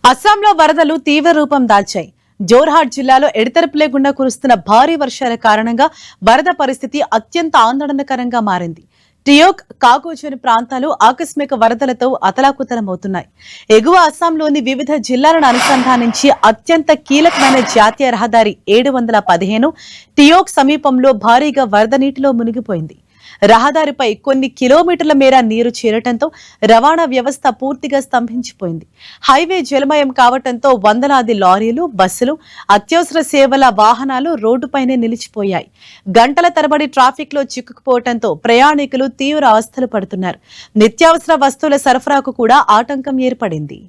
అస్సాంలో వరదలు తీవ్ర రూపం దాల్చాయి. జోర్హాట్ జిల్లాలో ఎడతెరిపి లేకుండా కురుస్తున్న భారీ వర్షాల కారణంగా వరద పరిస్థితి అత్యంత ఆందోళనకరంగా మారింది. టియోక్, కాకోజన్ ప్రాంతాలు ఆకస్మిక వరదలతో అతలాకుతలమవుతున్నాయి. ఎగువ అస్సాంలోని వివిధ జిల్లాలను అనుసంధానించి అత్యంత కీలకమైన జాతీయ రహదారి 715 టియోక్ సమీపంలో భారీగా వరద నీటిలో మునిగిపోయింది. రహదారిపై కొన్ని కిలోమీటర్ల మేర నీరు చేరటంతో రవాణా వ్యవస్థ పూర్తిగా స్తంభించిపోయింది. హైవే జలమయం కావటంతో వందలాది లారీలు, బస్సులు, అత్యవసర సేవల వాహనాలు రోడ్డుపైనే నిలిచిపోయాయి. గంటల తరబడి ట్రాఫిక్ లో చిక్కుకుపోవడంతో ప్రయాణికులు తీవ్ర అవస్థలు పడుతున్నారు. నిత్యావసర వస్తువుల సరఫరాకు కూడా ఆటంకం ఏర్పడింది.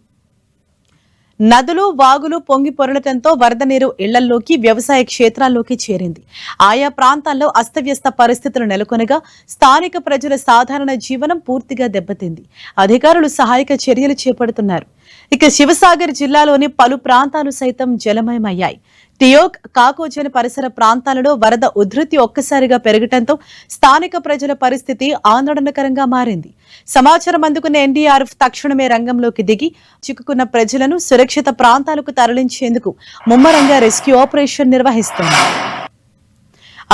నదులు, వాగులు పొంగి పొరలటంతో వరద నీరు ఇళ్లలోకి, వ్యవసాయ క్షేత్రాల్లోకి చేరింది. ఆయా ప్రాంతాల్లో అస్తవ్యస్త పరిస్థితులు నెలకొనగా స్థానిక ప్రజల సాధారణ జీవనం పూర్తిగా దెబ్బతింది. అధికారులు సహాయక చర్యలు చేపడుతున్నారు. ఇక శివసాగర్ జిల్లాలోని పలు ప్రాంతాలు సైతం జలమయమయ్యాయి. టియోక్, కాకోజన్ పరిసర ప్రాంతాలలో వరద ఉధృతి ఒక్కసారిగా పెరగటంతో స్థానిక ప్రజల పరిస్థితి ఆందోళనకరంగా మారింది. సమాచారం అందుకున్న ఎన్డీఆర్ఎఫ్ తక్షణమే రంగంలోకి దిగి చిక్కుకున్న ప్రజలను సురక్షిత ప్రాంతాలకు తరలించేందుకు ముమ్మరంగా రెస్క్యూ ఆపరేషన్ నిర్వహిస్తోంది.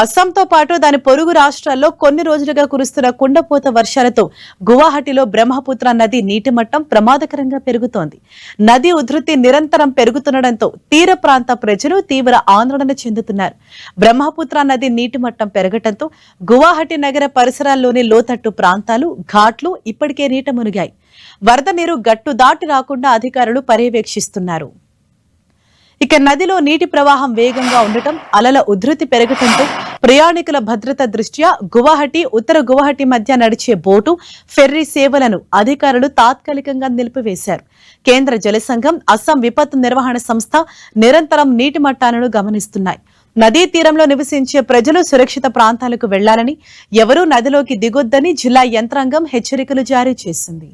అస్సాంతో పాటు దాని పొరుగు రాష్ట్రాల్లో కొన్ని రోజులుగా కురుస్తున్న కుండపోత వర్షాలతో గువాహటిలో బ్రహ్మపుత్ర నది నీటి మట్టం ప్రమాదకరంగా పెరుగుతోంది. నది ఉధృతి నిరంతరం పెరుగుతుండటంతో తీర ప్రాంత ప్రజలు తీవ్ర ఆందోళన చెందుతున్నారు. బ్రహ్మపుత్ర నది నీటి మట్టం పెరగటంతో గువాహటి నగర పరిసరాల్లోని లోతట్టు ప్రాంతాలు, ఘాట్లు ఇప్పటికే నీట మునిగాయి. వరద నీరు గట్టు దాటి రాకుండా అధికారులు పర్యవేక్షిస్తున్నారు. ఇక నదిలో నీటి ప్రవాహం వేగంగా ఉండటం, అలల ఉధృతి పెరగటంతో ప్రయాణికుల భద్రత దృష్ట్యా గువాహటి, ఉత్తర గువాహటి మధ్య నడిచే బోటు, ఫెర్రీ సేవలను అధికారులు తాత్కాలికంగా నిలిపివేశారు. కేంద్ర జల సంఘం, అస్సాం విపత్తు నిర్వహణ సంస్థ నిరంతరం నీటి మట్టాలను గమనిస్తున్నాయి. నదీ తీరంలో నివసించే ప్రజలు సురక్షిత ప్రాంతాలకు వెళ్లాలని, ఎవరూ నదిలోకి దిగొద్దని జిల్లా యంత్రాంగం హెచ్చరికలు జారీ చేసింది.